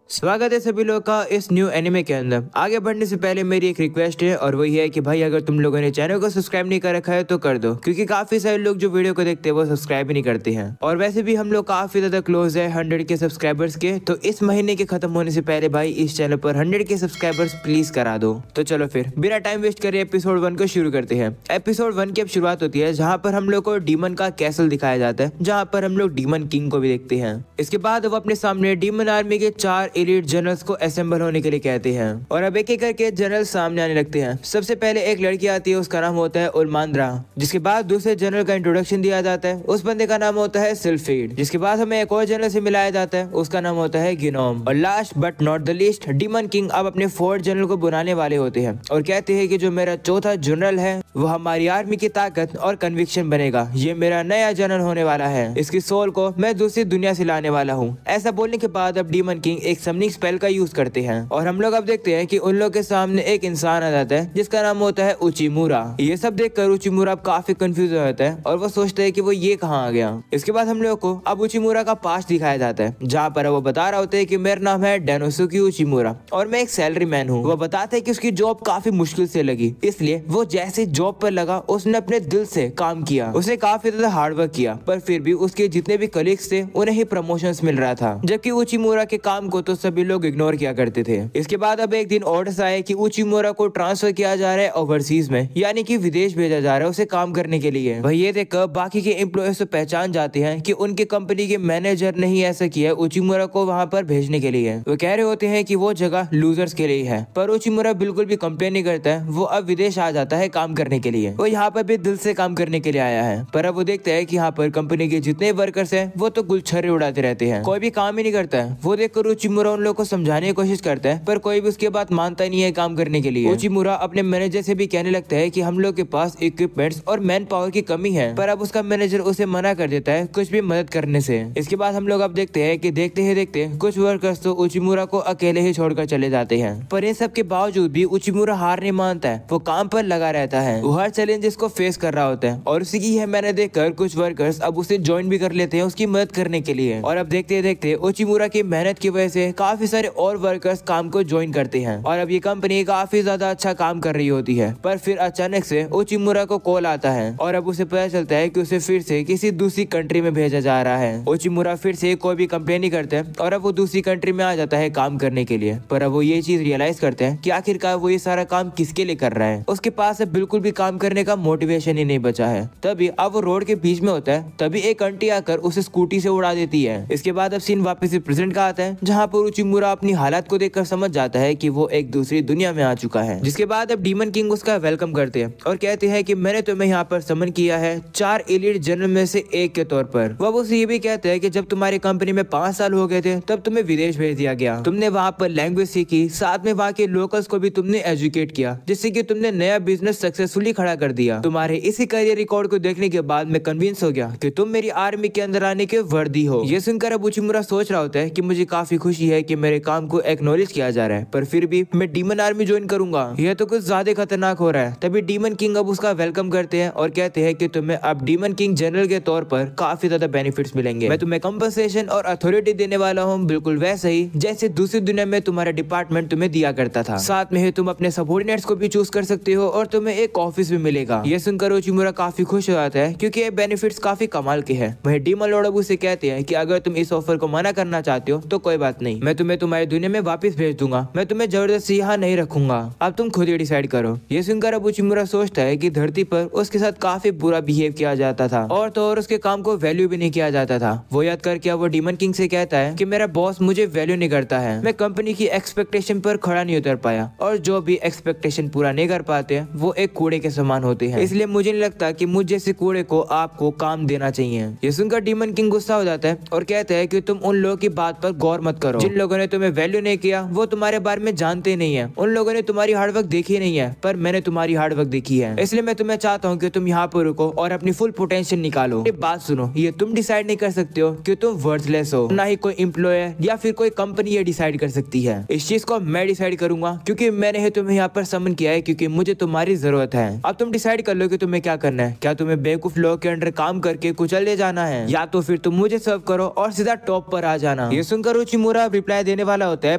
स्वागत है सभी लोगों का इस न्यू एनिमे के अंदर। आगे बढ़ने से पहले मेरी एक रिक्वेस्ट है और वही है कि भाई अगर तुम लोगों ने चैनल को सब्सक्राइब नहीं कर रखा है तो कर दो, क्योंकि काफी सारे लोग जो वीडियो को देखते हैं वो सब्सक्राइब ही नहीं करते हैं। और वैसे भी हम लोग काफी ज्यादा क्लोज है 100 के सब्सक्राइबर्स के, तो इस महीने के खत्म होने से पहले भाई इस चैनल पर 100 के सब्सक्राइबर्स प्लीज करा दो। तो चलो फिर बिना टाइम वेस्ट करे एपिसोड 1 को शुरू करते हैं। एपिसोड 1 की अब शुरुआत होती है जहाँ पर हम लोग को डीमन का कैसल दिखाया जाता है, जहाँ पर हम लोग डीमन किंग को भी देखते हैं। इसके बाद वो अपने सामने डीमन आर्मी के 4 एलीट जनरल्स को असेंबल होने के लिए कहते हैं और अब एक एक करके जनरल सामने आने लगते हैं। सबसे पहले एक लड़की आती है, उसका नाम होता है उलमांद्रा। जिसके बाद दूसरे जनरल का इंट्रोडक्शन दिया जाता है, उस बंदे का नाम होता है सिल्फीड। जिसके बाद हमें एक और जनरल से मिलाया जाता है, उसका नाम होता है गिनोम। और last but not the least demon king अब अपने 4 जनरल को बुलाने वाले होते हैं और कहते हैं कि जो मेरा चौथा जनरल है वो हमारी आर्मी की ताकत और कन्विक्शन बनेगा। ये मेरा नया जनरल होने वाला है, इसकी सोल को मैं दूसरी दुनिया से लाने वाला हूँ। ऐसा बोलने के बाद अब डीमन किंग एक समनिंग स्पेल का यूज करते हैं और हम लोग अब देखते हैं कि उन लोग के सामने एक इंसान आ जाता है जिसका नाम होता है उचिमुरा। ये सब देखकर उचिमुरा अब काफी कंफ्यूज हो जाता है और वो सोचता है कि वो ये कहाँ आ गया। इसके बाद हम लोग को अब उचिमुरा का पास्ट दिखाया जाता है, जहाँ पर वो बता रहा होता है कि मेरा नाम है डेनोसुके उचिमुरा और मैं एक सैलरी मैन हूँ। वो बताते है कि उसकी जॉब काफी मुश्किल से लगी, इसलिए वो जैसे जॉब पर लगा उसने अपने दिल से काम किया। उसने काफी ज्यादा हार्डवर्क किया, पर फिर भी उसके जितने भी कलीग्स थे उन्हें ही प्रमोशंस मिल रहा था, जबकि उचिमुरा के काम को तो सभी लोग इग्नोर किया करते थे। इसके बाद अब एक दिन ऑर्डर्स आए कि उचिमुरा को ट्रांसफर किया जा रहा है ओवरसीज में, यानी कि विदेश भेजा जा रहा है उसे काम करने के लिए। वही ये देखकर बाकी के एम्प्लॉयज तो पहचान जाते हैं कि उनके कंपनी के मैनेजर ने ही ऐसा किया है उचिमुरा को वहां पर भेजने के लिए। वो कह रहे होते हैं कि वो जगह लूजर्स के लिए है, पर उचिमुरा बिल्कुल भी कंप्लेन नहीं करता है। वो अब विदेश आ जाता है काम करने के लिए। वो यहाँ पर भी दिल से काम करने के लिए आया है, पर अब वो देखता है कि यहाँ पर कंपनी के जितने वर्कर्स हैं वो तो गुलछर्रे उड़ाते रहते हैं, कोई भी काम ही नहीं करता है। वो देखकर उचिमुरा उन लोगों को समझाने की कोशिश करता है, पर कोई भी उसके बात मानता नहीं है काम करने के लिए। उचिमुरा अपने मैनेजर से भी कहने लगता है कि हम लोग के पास इक्विपमेंट्स और मैन पावर की कमी है, पर अब उसका मैनेजर उसे मना कर देता है कुछ भी मदद करने से। इसके बाद हम लोग अब देखते हैं कि देखते ही देखते कुछ वर्कर्स तो उचिमुरा को अकेले ही छोड़कर चले जाते हैं, पर इन सब के बावजूद भी उचिमुरा हार नहीं मानता है। वो काम पर लगा रहता है, वो हर चैलेंजेस को फेस कर रहा होता है और उसी की है मैंने देखकर कुछ वर्कर्स अब उसे ज्वाइन भी कर लेते हैं उसकी मदद करने के लिए। और अब देखते देखते उचिमुरा की मेहनत की वजह से काफी सारे और वर्कर्स काम को ज्वाइन करते हैं और अब ये कंपनी काफी ज्यादा अच्छा काम कर रही होती है। पर फिर अचानक से उचिमुरा को कॉल आता है और अब उसे पता चलता है कि उसे फिर से किसी दूसरी कंट्री में भेजा जा रहा है। उचिमुरा फिर से कोई भी कंप्लेन नहीं करता है और अब वो दूसरी कंट्री में आ जाता है काम करने के लिए। पर अब वो ये चीज रियलाइज करते हैं कि आखिरकार वो ये सारा काम किसके लिए कर रहा है। उसके पास अब बिल्कुल भी काम करने का मोटिवेशन ही नहीं बचा है। तभी अब वो रोड के बीच में होता है, तभी एक आंटी आकर उसे स्कूटी से उड़ा देती है। इसके बाद अब सीन वापस से प्रेजेंट का आता है, जहाँ पर उचिमुरा अपनी हालत को देखकर समझ जाता है कि वो एक दूसरी दुनिया में आ चुका है। जिसके बाद अब डीमन किंग उसका वेलकम करते हैं और कहते हैं कि मैंने तुम्हें यहाँ पर समन किया है 4 एलीट जनरल में से एक के तौर पर। वो उसे ये भी कहते हैं कि जब तुम्हारी कंपनी में 5 साल हो गए थे तब तुम्हें विदेश भेज दिया गया। तुमने वहाँ पर लैंग्वेज सीखी, साथ में वहाँ के लोकल्स को भी तुमने एजुकेट किया, जिससे कि तुमने नया बिजनेस सक्सेसफुली खड़ा कर दिया। तुम्हारे इसी करियर रिकॉर्ड को देखने के बाद मैं कन्विंस हो गया कि तुम मेरी आर्मी के अंदर आने के वर्दी हो। ये सुनकर अब उचिमुरा सोच रहा होता है कि मुझे काफी खुशी है कि मेरे काम को एक्नॉलेज किया जा रहा है, पर फिर भी मैं डीमन आर्मी ज्वाइन करूंगा, यह तो कुछ ज्यादा खतरनाक हो रहा है। तभी डीमन किंग अब उसका वेलकम करते हैं और कहते हैं कि तुम्हें अब डीमन किंग जनरल के तौर पर काफी ज्यादा बेनिफिट्स मिलेंगे। मैं तुम्हें कंपनसेशन और अथॉरिटी देने वाला हूँ, बिल्कुल वैसे ही जैसे दूसरी दुनिया में तुम्हारा डिपार्टमेंट तुम्हें दिया करता था। साथ में ही तुम अपने सबऑर्डिनेट्स को भी चूज कर सकते हो और तुम्हें एक ऑफिस भी मिलेगा। ये सुनकर उचिमुरा काफी खुश हो जाता है क्योंकि ये बेनिफिट्स काफी कमाल के हैं। वही डीमन लॉर्ड अब उसे कहते हैं कि अगर तुम इस ऑफर को मना करना चाहते हो तो कोई बात नहीं, मैं तुम्हें तुम्हारी दुनिया में वापस भेज दूंगा, मैं तुम्हें जबरदस्ती यहाँ नहीं रखूंगा, अब तुम खुद ही डिसाइड करो। ये सुनकर अब उचिमुरा सोचता है कि धरती पर उसके साथ काफी बुरा बिहेव किया जाता था और तो और उसके काम को वैल्यू भी नहीं किया जाता था। वो याद करके वो डीमन किंग से कहता है कि मेरा बॉस मुझे वैल्यू नहीं करता है, मैं कंपनी की एक्सपेक्टेशन पर खड़ा नहीं उतर पाया और जो भी एक्सपेक्टेशन पूरा नहीं कर पाते हैं वो एक कूड़े के समान होते हैं, इसलिए मुझे नहीं लगता कि मुझ जैसे कूड़े को आपको काम देना चाहिए। ये सुनकर डीमन किंग गुस्सा हो जाता है और कहता है कि तुम उन लोगों की बात पर गौर मत करो, जिन लोगों ने तुम्हें वैल्यू नहीं किया वो तुम्हारे बारे में जानते नहीं है, उन लोगों ने तुम्हारी हार्डवर्क देखी नहीं है, पर मैंने तुम्हारी हार्डवर्क देखी है, इसलिए मैं तुम्हें चाहता हूँ कि तुम यहाँ पर रुको और अपनी फुल पोटेंशियल निकालो। बात सुनो, ये तुम डिसाइड नहीं कर सकते हो कि तुम वर्थलेस हो, ना ही कोई एम्प्लॉयर या फिर कोई कंपनी ये डिसाइड कर सकती है। इस चीज को मैं डिसाइड करूंगा क्योंकि मैंने ही तुम्हें यहाँ पर समन किया है, क्योंकि मुझे तुम्हारी जरूरत है। अब तुम डिसाइड कर लो कि तुम्हें क्या करना है। क्या तुम्हें बेवकूफ लोगों के अंडर काम करके कुचल ले जाना है, या तो फिर तुम मुझे सर्व करो और सीधा टॉप पर आ जाना। ये सुनकर उचिमुरा रिप्लाई देने वाला होता है,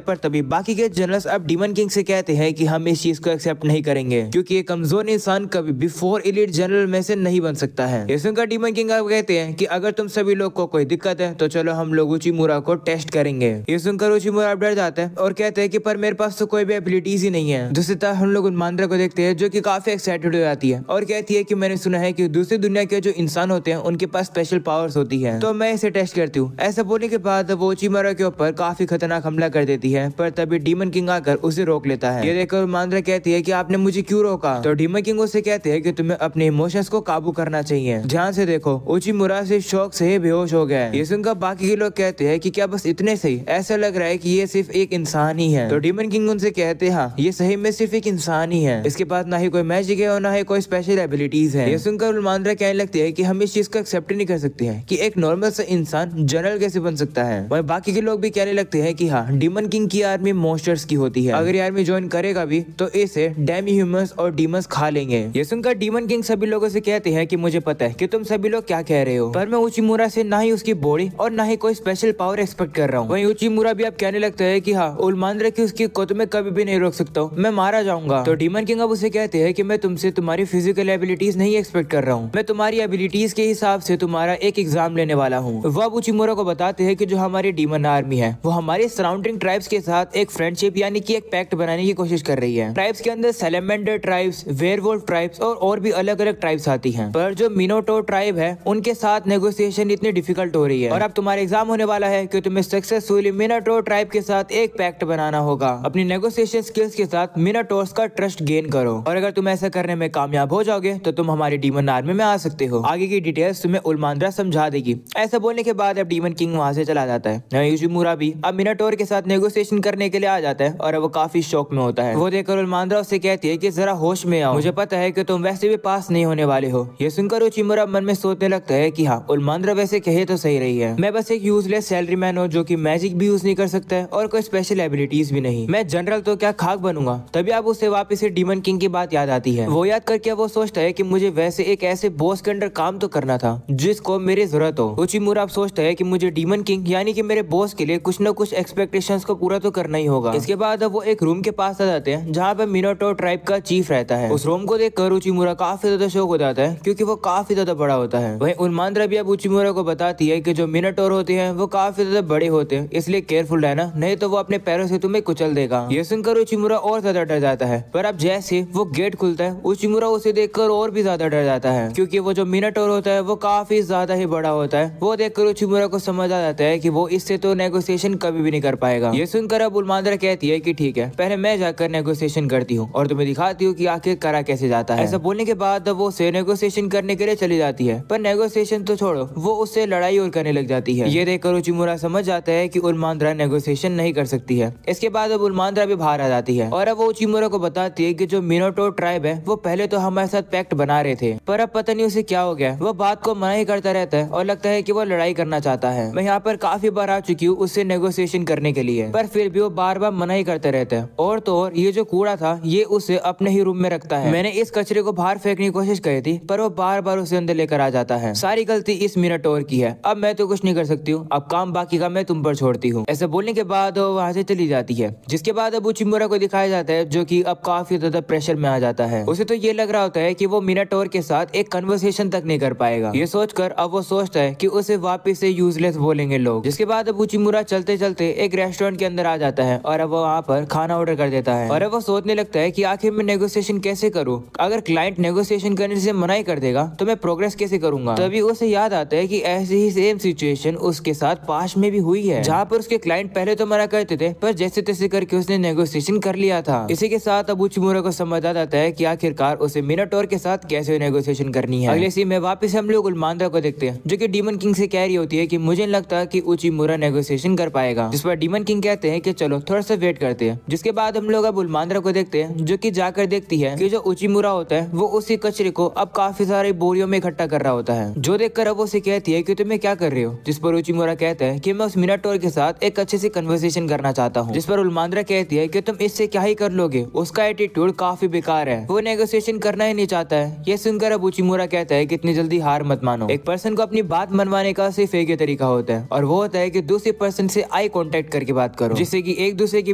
पर तभी बाकी के जनरल्स अब डीमन किंग से कहते हैं कि हम इस चीज को एक्सेप्ट नहीं करेंगे क्योंकि एक कमजोर इंसान कभी भी 4 एलीट जनरल में से नहीं बन सकता है। ये सुनकर डीमन किंग अब कहते हैं कि अगर तुम सभी लोग को कोई दिक्कत है तो चलो हम लोग उचिमुरा को टेस्ट करेंगे। ये सुनकर उचिमुरा डर जाता है और कहते हैं कि पर मेरे पास तो कोई भी एबिलिटीज ही नहीं है। दूसरी तरफ हम लोग उन्मांद्रा को देखते हैं जो कि काफी एक्साइटेड हो जाती है और कहती है कि मैंने सुना है कि दूसरी दुनिया के जो इंसान होते हैं उनके पास स्पेशल पावर्स होती है, तो मैं इसे टेस्ट करती हूँ। ऐसा बोलने के बाद वो उचिमुरा के ऊपर काफी खतरनाक हमला कर देती है, पर तभी डीमन किंग आकर उसे रोक लेता है। ये देखकर उन्मांद्रा कहती है कि आपने मुझे क्यों रोका, तो डीमन किंग उसे कहते हैं कि तुम्हें अपने इमोशंस को काबू करना चाहिए। ध्यान से देखो, उचिमुरा से शौक से ही बेहोश हो गया है। ये सुनकर बाकी के लोग कहते हैं कि क्या बस इतने सही, ऐसा लग रहा है कि ये सिर्फ एक इंसान ही है। तो डीमन किंग उनसे कहते हैं हाँ ये सही में सिर्फ एक इंसान ही है, इसके पास ना ही कोई मैजिक है और ना ही कोई स्पेशल एबिलिटीज है। ये सुनकर उन्मांद्रा कहने लगती है कि हम इस चीज को एक्सेप्ट नहीं कर सकते हैं कि एक नॉर्मल सा इंसान जनरल कैसे बन सकता है। वहीं बाकी के लोग भी कहने लगते हैं कि हाँ डीमन किंग की आर्मी मॉन्स्टर्स की होती है, अगर ये आर्मी ज्वाइन करेगा भी तो इसे डेमी ह्यूमंस और डीमंस खा लेंगे। ये सुनकर डीमन किंग सभी लोगों से कहते हैं कि मुझे पता है कि तुम सभी लोग क्या कह रहे हो, पर मैं उचिमुरा से ना ही उसकी बॉडी और ना ही कोई स्पेशल पावर एक्सपेक्ट कर रहा हूँ। वहीं उचिमुरा भी अब कहने लगता है कि हाँ उन्मांद्रा की उसकी को तो मैं कभी भी नहीं रोक सकता हूँ, मैं मारा जाऊंगा। तो डीमन किंग अब उसे कहते हैं कि मैं तुमसे तुम्हारी फिजिकल एबिलिटीज नहीं एक्सपेक्ट कर रहा हूँ, मैं तुम्हारी एबिलिटीज के हिसाब से तुम्हारा एक एग्जाम लेने वाला हूँ। वो अब उचिमुरा को बताते हैं कि जो हमारी डीमन आर्मी है वो हमारे सराउंडिंग ट्राइब्स के साथ एक फ्रेंडशिप यानी कि एक पैक्ट बनाने की कोशिश कर रही है। ट्राइब्स के अंदर सैलेमेंडर ट्राइब्स, वेयरवुल्फ ट्राइब्स और भी अलग अलग ट्राइब्स आती हैं, पर जो मिनोटोर ट्राइब है उनके साथ नेगोशिएशन इतनी डिफिकल्ट हो रही है और अब तुम्हारा एग्जाम होने वाला है कि तुम्हें सक्सेसफुली मिनोटोर ट्राइब के साथ एक पैक्ट बनाना होगा। अपनी नेगोशिएशन स्किल्स के साथ मिनोटोर्स का ट्रस्ट गेन करो और अगर तुम ऐसा करने में कामयाब हो जाओगे तो तुम हमारी डीमन आर्मी में आ सकते हो। आगे की डिटेल्स तुम्हें उन्मांद्रा समझा देगी। ऐसा बोलने के बाद अब डीमन किंग वहां से चला जाता है। उचिमुरा भी अब मिनोटोर के साथ नेगोशिएशन करने के लिए आ जाता है और वो काफी शौक में होता है। वो देखकर उन्मांद्रा उससे कहती है कि जरा होश में आओ, मुझे पता है कि तुम वैसे भी पास नहीं होने वाले हो। ये सुनकर उचिमुरा मन में सोचने लगता है कि हाँ उन्मांद्रा वैसे कहे तो सही रही है, मैं बस एक यूजलेस सैलरी मैन हूँ जो कि मैजिक भी यूज नहीं कर सकता है और कोई स्पेशल एबिलिटीज भी नहीं, मैं जनरल तो क्या खाक बनूंगा। तभी अब उसे वापस से डीमन किंग की बात याद आती है। वो याद करके वो सोचता है कि मुझे वैसे एक ऐसे बॉस के अंडर काम तो करना था जिसको मेरी जरूरत हो। उचिमुरा अब सोचता है कि मुझे डीमन किंग यानी कि मेरे बॉस के लिए कुछ न कुछ एक्सपेक्टेशंस को पूरा तो करना ही होगा। इसके बाद अब वो एक रूम के पास आ जाते हैं जहाँ पे मिनोटोर ट्राइब का चीफ रहता है। उस रूम को देखकर उचिमुरा काफी ज्यादा शौक हो जाता है क्योंकि वो काफी ज्यादा बड़ा होता है। वहीं उन्मांद्रा भी अब उचिमुरा को बताती है कि जो मिनोटोर होते हैं वो काफी ज्यादा बड़े होते हैं, इसलिए केयरफुल रहना, नहीं तो वो अपने पैरों से तुम्हें कुचल देगा। ये सुनकर उचिमुरा और ज्यादा डर जाता है, पर अब जैसे वो गेट खुलता है उचिमुरा उसे देखकर और भी ज्यादा डर जाता है क्योंकि वो जो मिनोटोर होता है वो काफी ज्यादा ही बड़ा होता है। वो देखकर उचिमुरा को समझ आ जाता है कि वो इससे तो नेगोशिएशन कभी भी नहीं कर पाएगा। ये सुनकर अब उन्मांद्रा कहती है कि ठीक है, पहले मैं जाकर नेगोशिएशन करती हूँ और तुम्हें दिखाती हूँ कि आखिर करा कैसे जाता है। ऐसा बोलने के बाद वो उसे नेगोशिएशन करने के लिए चली जाती है, पर नेगोशिएशन तो छोड़ो वो उससे लड़ाई और करने लग जाती है। ये देखकर उचिमुरा समझ जाता है कि उन्मांद्रा नेगोशिएशन नहीं कर सकती है। इसके बाद अब उन्मांद्रा भी बाहर आ जाती है और अब वो उचिमुरा को बताती है कि जो मिनोटोर ट्राइब है वो पहले तो हमारे साथ पैक्ट बना रहे थे, पर अब पता नहीं उसे क्या हो गया, वो बात को मना ही करता रहता है और लगता है कि वो लड़ाई करना चाहता है। मैं यहाँ पर काफी बार आ चुकी हूँ उससे नेगोशिएशन करने के लिए, पर फिर भी वो बार बार मना ही करता रहता है। और तो और ये जो कूड़ा था ये उसे अपने ही रूम में रखता है। मैंने इस कचरे को बाहर फेंकने की कोशिश की थी पर वो बार बार उसे अंदर लेकर आ जाता है। सारी गलती इस मिनोटोर की है, अब मैं तो कुछ नहीं कर सकती हूँ, अब काम बाकी का मैं तुम पर छोड़ती हूँ। ऐसा बोलने के बाद वो वहाँ से चली जाती है। जिसके बाद अब उचिमुरा को दिखाया जाता है जो कि अब काफी ज्यादा प्रेशर में आ जाता है। उसे तो ये लग रहा होता है कि वो मिनोटोर के साथ एक कन्वर्सेशन तक नहीं कर पाएगा। ये सोचकर अब वो सोचता है कि उसे वापस से यूजलेस बोलेंगे लोग। जिसके बाद अब उचिमुरा चलते चलते एक रेस्टोरेंट के अंदर आ जाता है और अब वो वहाँ पर खाना ऑर्डर कर देता है और अब वो सोचने लगता है कि आखिर मैं नेगोशिएशन कैसे करूँ, अगर क्लाइंट नेगोशिएशन करने से मना ही कर देगा तो मैं प्रोग्रेस कैसे करूंगा। तभी उसे याद आता है कि ऐसी ही सेम सिचुएशन उसके साथ पास्ट में भी हुई है जहाँ पर उसके क्लाइंट पहले तो मना करते थे पर जैसे तैसे करके उसने नेगोशिएशन कर लिया था। इसी के साथ अब उचिमुरा को समझ आ जाता है कि आखिरकार उसे मिनोटोर के साथ कैसे नेगोशिएशन करनी है। अगले सीन में वापस हम लोग उन्मांद्रा को देखते हैं जो कि डीमन किंग से कह रही होती है कि मुझे नहीं लगता कि उचिमुरा नेगोशिएशन कर पाएगा, जिस पर डीमन किंग कहते हैं कि चलो थोड़ा सा वेट करते हैं। जिसके बाद हम लोग अब उन्मांद्रा को देखते हैं जो कि जाकर देखती है कि जो उचिमुरा होता है वो उसी कचरे को अब काफी सारे बोरियों में इकट्ठा कर रहा होता है। जो देखकर अब उसे कहती है कि तुम्हें क्या कर रहे हो, जिस पर उचिमुरा कहता है कि मैं उस मिनोटोर के साथ एक अच्छे से कन्वर्सेशन करना चाहता हूँ। जिस पर उन्मांद्रा कहती है कि तुम इससे क्या ही कर लोगे, उसका एटीट्यूड काफी बेकार है, वो नेगोशिएशन करना ही नहीं चाहता है। ये सुनकर अब उचिमुरा कहता है कि इतनी जल्दी हार मत मानो, एक पर्सन को अपनी बात मनवाने का सिर्फ एक ही तरीका होता है और वो होता है कि दूसरे पर्सन से आई आई कांटेक्ट करके बात करो, जिससे कि एक दूसरे के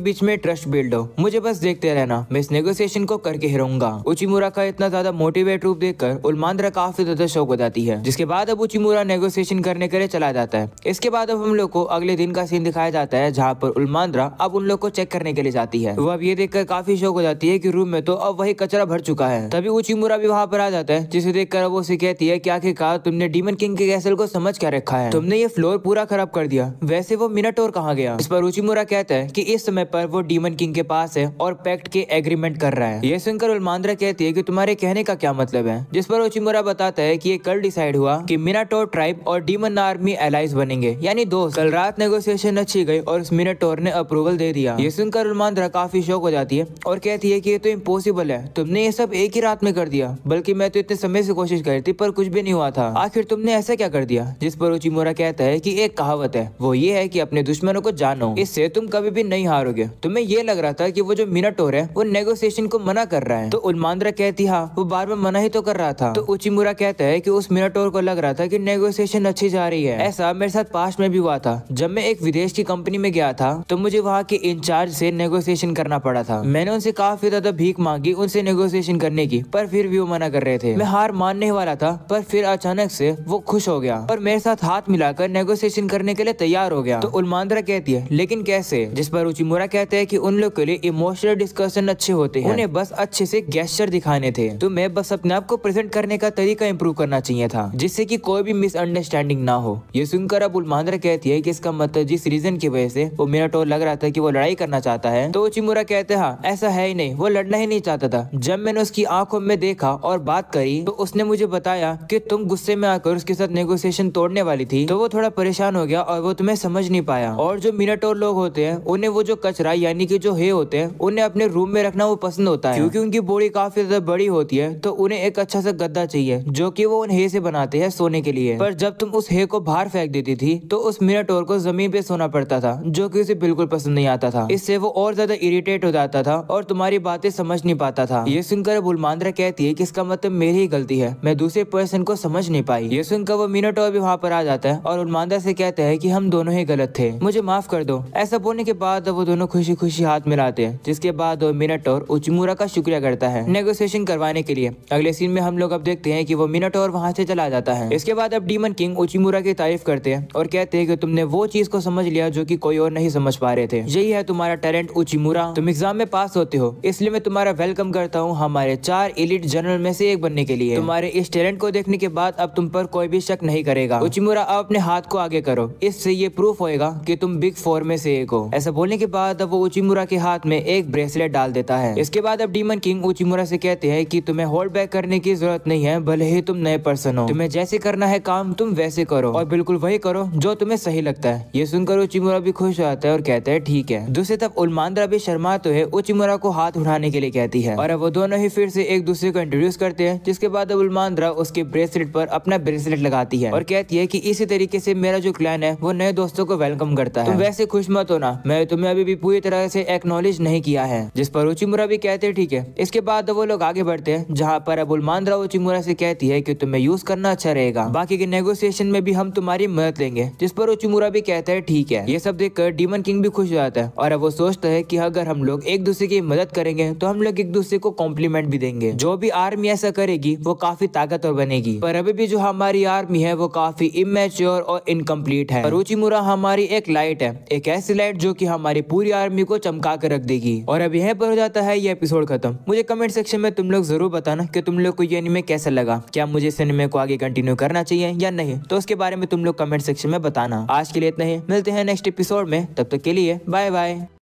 बीच में ट्रस्ट बिल्ड हो। मुझे बस देखते रहना, मैं इस नेगोशिएशन को करके ही रहूंगा। उचिमुरा का इतना ज्यादा मोटिवेट रूप देखकर उल्मांद्रा काफी ज्यादा शौक हो जाती है, जिसके बाद अब उचिमुरा नेगोशिएशन करने के लिए चला जाता है। इसके बाद अब हम लोग को अगले दिन का सीन दिखाया जाता है, जहाँ पर उल्मांद्रा अब उन लोग को चेक करने के लिए जाती है। वो अब ये देखकर काफी शौक हो जाती है कि रूम में तो अब वही कचरा भर चुका है। तभी उचिमुरा भी वहाँ पर आ जाता है, जिसे देखकर वो उसे कहती है कि आखिरकार तुमने डीमन किंग के कैसल को समझ क्या रखा है, तुमने ये फ्लोर पूरा खराब कर दिया। वैसे वो मिनाटोर कहाँ गया? इस पर उचिमुरा कहता है कि इस समय पर वो डीमन किंग के पास है और पैक्ट के एग्रीमेंट कर रहा है। ये सुनकर उल्मांद्रा कहती है कि तुम्हारे कहने का क्या मतलब है? जिस पर उचिमुरा बताता है कि ये कल डिसाइड हुआ कि मिनाटोर ट्राइब और डीमन आर्मी एलाइज बनेंगे, यानी दोस्त। कल रात नेगोशिएशन अच्छी गई और उस मिनाटोर ने अप्रूवल दे दिया। ये सुनकर उल्मांद्रा काफी शौक हो जाती है और कहती है कि ये तो इम्पॉसिबल है, तुमने ये सब एक ही रात में कर दिया, बल्कि मैं तो इतने समय से कोशिश कर रही थी पर कुछ भी नहीं हुआ था, आखिर तुमने ऐसा क्या कर दिया? जिस पर उचिमुरा कहता है कि एक कहावत है, वो ये है कि अपने दुश्मनों को जानो, इससे तुम कभी भी नहीं हारोगे। तुम्हें ये लग रहा था कि वो जो मिनाटोर है वो नेगोशिएशन को मना कर रहा है? तो उल्मांद्रा कहती हाँ, वो बार बार मना ही तो कर रहा था। तो उचिमुरा कहता है कि उस मिनाटोर को लग रहा था कि नेगोशिएशन अच्छी जा रही है। ऐसा मेरे साथ पास्ट में भी हुआ था, जब मैं एक विदेश की कंपनी में गया था तो मुझे वहाँ के इंचार्ज से नेगोशिएशन करना पड़ा था। मैंने उनसे काफी ज्यादा भीख मांगी उनसे नेगोशिएशन करने की, पर फिर भी वो मना कर रहे थे। मैं हार मानने वाला था, पर फिर अचानक से वो खुश हो गया और मेरे साथ हाथ मिलाकर नेगोशिएशन करने के लिए तैयार हो गया। तो उल्मांद्रा कहती है लेकिन कैसे? जिस पर उचिमुरा कहते हैं कि उन लोग के लिए इमोशनल डिस्कशन अच्छे होते हैं, उन्हें बस अच्छे से गेस्चर दिखाने थे। तो मैं बस अपने आप को प्रेजेंट करने का तरीका इम्प्रूव करना चाहिए था, जिससे कि कोई भी मिसअंडरस्टैंडिंग ना हो। ये सुनकर अब उल्मांद्रा कहती है कि इसका मतलब जिस रीजन की वजह से वो मिनाटोर लग रहा था कि वो लड़ाई करना चाहता है, तो उचिमुरा कहते हैं हाँ ऐसा है ही नहीं, वो लड़ना ही नहीं चाहता था। जब मैंने उसकी आंखों में देखा और बात करी तो उसने मुझे बताया कि तुम गुस्से में आकर उसके साथ नेगोशिएशन तोड़ने वाली थी, तो वो थोड़ा परेशान हो गया और वो तुम्हें समझ नहीं पाया। और जो मिनाटोर लोग होते हैं उन्हें वो जो कचरा यानी कि जो हे होते हैं उन्हें अपने रूम में रखना वो पसंद होता है, क्योंकि उनकी बॉडी काफी ज्यादा बड़ी होती है, तो उन्हें एक अच्छा सा गद्दा चाहिए जो कि वो उन हे से बनाते हैं सोने के लिए। पर जब तुम उस हे को बाहर फेंक देती थी तो उस मिनाटोर को जमीन पे सोना पड़ता था, जो कि उसे बिल्कुल पसंद नहीं आता था। इससे वो और ज्यादा इरिटेट हो जाता था और तुम्हारी बातें समझ नहीं पाता था। ये सुनकर उल्मांद्रा कहती है कि इसका मतलब मेरी ही गलती है, मैं दूसरे पर्सन को समझ नहीं पाई। ये सुनकर वो मिनाटोर भी वहाँ पर आ जाता है और उल्मांद्रा से कहता है कि हम दोनों ही गलत थे, मुझे माफ कर दो। ऐसा बोलने के बाद वो दोनों खुशी खुशी हाथ मिलाते हैं, जिसके बाद वो मिनाटोर उचिमुरा का शुक्रिया करता है नेगोशिएशन करवाने के लिए। अगले सीन में हम लोग अब देखते हैं कि वो मिनाटोर वहाँ से चला जाता है। इसके बाद अब डीमन किंग उचिमुरा की तारीफ करते हैं और कहते हैं कि तुमने वो चीज को समझ लिया जो कि कोई और नहीं समझ पा रहे थे, यही है तुम्हारा टैलेंट उचिमुरा, तुम एग्जाम में पास होते हो, इसलिए मैं तुम्हारा वेलकम करता हूँ हमारे 4 एलिट जनरल में से एक बनने के लिए। तुम्हारे इस टैलेंट को देखने के बाद अब तुम पर कोई भी शक नहीं करेगा। उचिमुरा अब अपने हाथ को आगे करो, इससे ये प्रूफ होएगा कि तुम बिग 4 में से एक हो। ऐसा बोलने के बाद अब वो उचिमुरा के हाथ में एक ब्रेसलेट डाल देता है। इसके बाद अब डीमन किंग उचिमुरा से कहते हैं कि तुम्हें होल्ड बैक करने की जरूरत नहीं है, भले ही तुम नए पर्सन हो, तुम्हें जैसे करना है काम तुम वैसे करो और बिल्कुल वही करो जो तुम्हें सही लगता है। ये सुनकर उचिमुरा भी खुश हो जाता है और कहता है ठीक है। दूसरी तरफ उल्मांद्रा भी शर्मा तो है उचिमुरा को हाथ उठाने के लिए कहती है और अब वो दोनों ही फिर से एक दूसरे को इंट्रोड्यूस करते हैं, जिसके बाद अब उल्मांद्रा उसके ब्रेसलेट पर अपना ब्रेसलेट लगाती है और कहती है कि इसी तरीके से मेरा जो क्लैन है वो नए दोस्तों को वेलकम करता है, तुम वैसे खुश मत होना, मैं तुम्हें अभी भी पूरी तरह से एक्नॉलेज नहीं किया है। जिस पर उचिमुरा भी कहते हैं ठीक है। इसके बाद वो लोग आगे बढ़ते हैं, जहाँ पर अब उल्मांद्रा उचिमुरा से कहती है कि तुम्हें यूज करना अच्छा रहेगा, बाकी के नेगोशिएशन में भी हम तुम्हारी मदद लेंगे। जिस पर उचिमुरा भी कहता है ठीक है। ये सब देखकर डीमन किंग भी खुश हो जाता है और अब वो सोचता है कि अगर हम लोग एक दूसरे की मदद करेंगे तो हम लोग एक दूसरे को कॉम्प्लीमेंट भी देंगे। जो भी आर्मी ऐसा करेगी वो काफी ताकतवर बनेगी, पर अभी भी जो हमारी आर्मी है वो काफी इमेच्योर और इनकम्प्लीट है। और उचिमुरा हमारी एक लाइट है, एक ऐसी लाइट जो कि हमारी पूरी आर्मी को चमका कर रख देगी। और अब यहीं पर हो जाता है ये एपिसोड खत्म। मुझे कमेंट सेक्शन में तुम लोग जरूर बताना कि तुम लोग को ये एनीमे कैसा लगा, क्या मुझे इस एनीमे को आगे कंटिन्यू करना चाहिए या नहीं, तो उसके बारे में तुम लोग कमेंट सेक्शन में बताना। आज के लिए इतना ही, मिलते हैं नेक्स्ट एपिसोड में, तब तक के लिए बाय बाय।